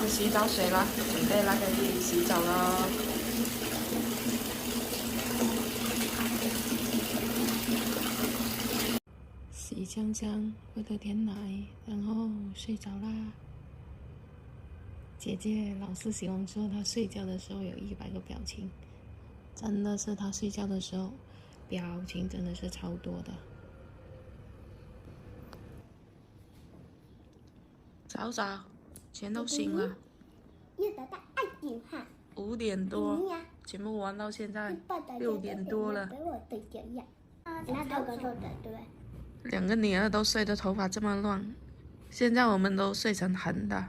上洗澡水了，准备来给弟弟洗澡了。洗香香，喝了点奶，然后睡着啦。姐姐老是喜欢说她睡觉的时候有100个表情，真的是她睡觉的时候表情真的是超多的。早早，全都醒了。5点多，全部玩到现在6点多了。2个女儿都睡得头发这么乱，现在我们都睡成横的，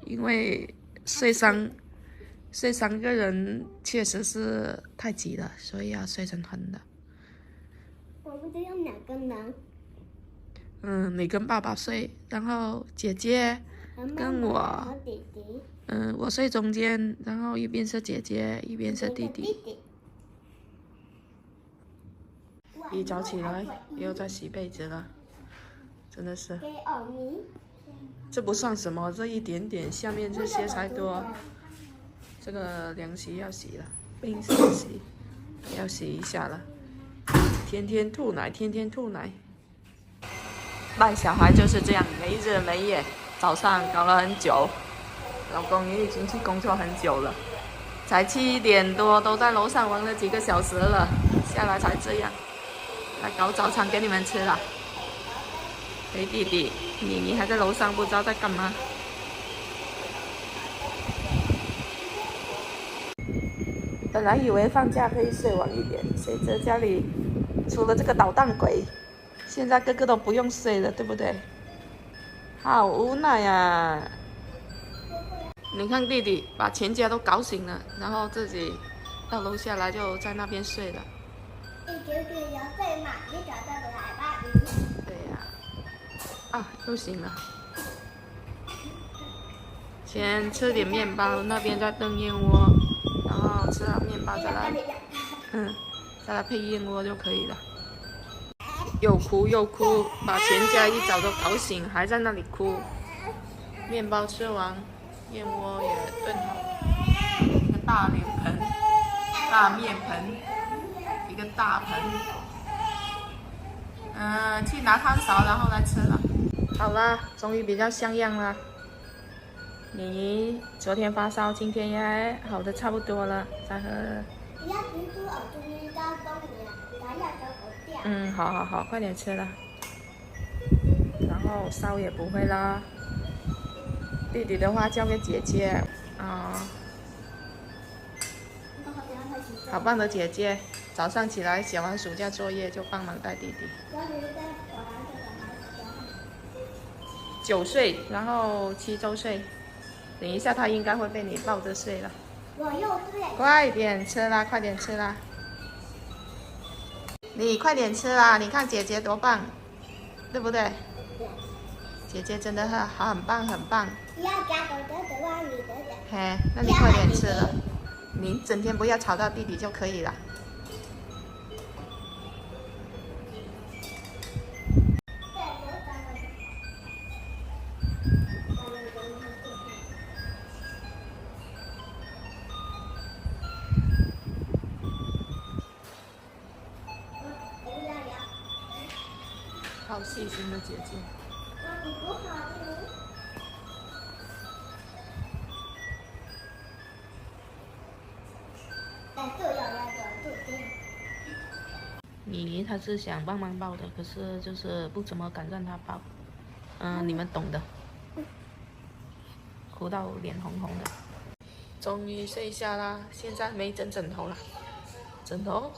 因为睡3个人确实是太挤了，所以要睡成横的。我们只有2个人。你跟爸爸睡，然后姐姐跟我，我睡中间，然后一边是姐姐，一边是弟弟。一早起来又在洗被子了，真的是。这不算什么，这一点点，下面这些才多。这个凉席要洗了，冰箱洗要洗一下了。天天吐奶，天天吐奶。带小孩就是这样，没日没夜，早上搞了很久，老公也已经去工作很久了，才7点多都在楼上玩了几个小时了，下来才这样，来搞早餐给你们吃了。陪弟弟，妮还在楼上不知道在干嘛。本来以为放假可以睡晚一点，谁知家里出了这个捣蛋鬼。现在个个都不用睡了，对不对？好无奈呀！你看弟弟把全家都搞醒了，然后自己到楼下来就在那边睡了。对呀，又醒了。先吃点面包，那边在炖燕窝，然后吃了面包再来配燕窝就可以了。又哭又哭，把全家一早都搞醒，还在那里哭。面包吃完，燕窝也炖好，一个大脸盆、大面盆，一个大盆。去拿汤勺，然后来吃了。好了，终于比较像样了。你昨天发烧，今天也好的差不多了，再喝。好，快点吃了，然后烧也不会啦。弟弟的话交给姐姐好棒的姐姐，早上起来写完暑假作业就帮忙带弟弟。9岁，然后7周岁，等一下他应该会被你抱着睡了。快点吃啦，快点吃啦！你快点吃啦！你看姐姐多棒，对不对？姐姐真的很棒，很棒。嘿，那你快点吃了，你整天不要吵到弟弟就可以了。好细心的姐姐。妮她是想帮忙抱的，可是就是不怎么敢让她抱。你们懂的。哭到脸红红的。终于睡下啦，现在没整枕头了，枕头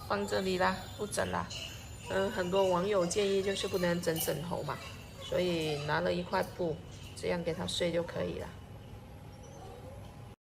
放这里啦，不整啦。很多网友建议就是不能整枕头嘛，所以拿了一块布，这样给他睡就可以了。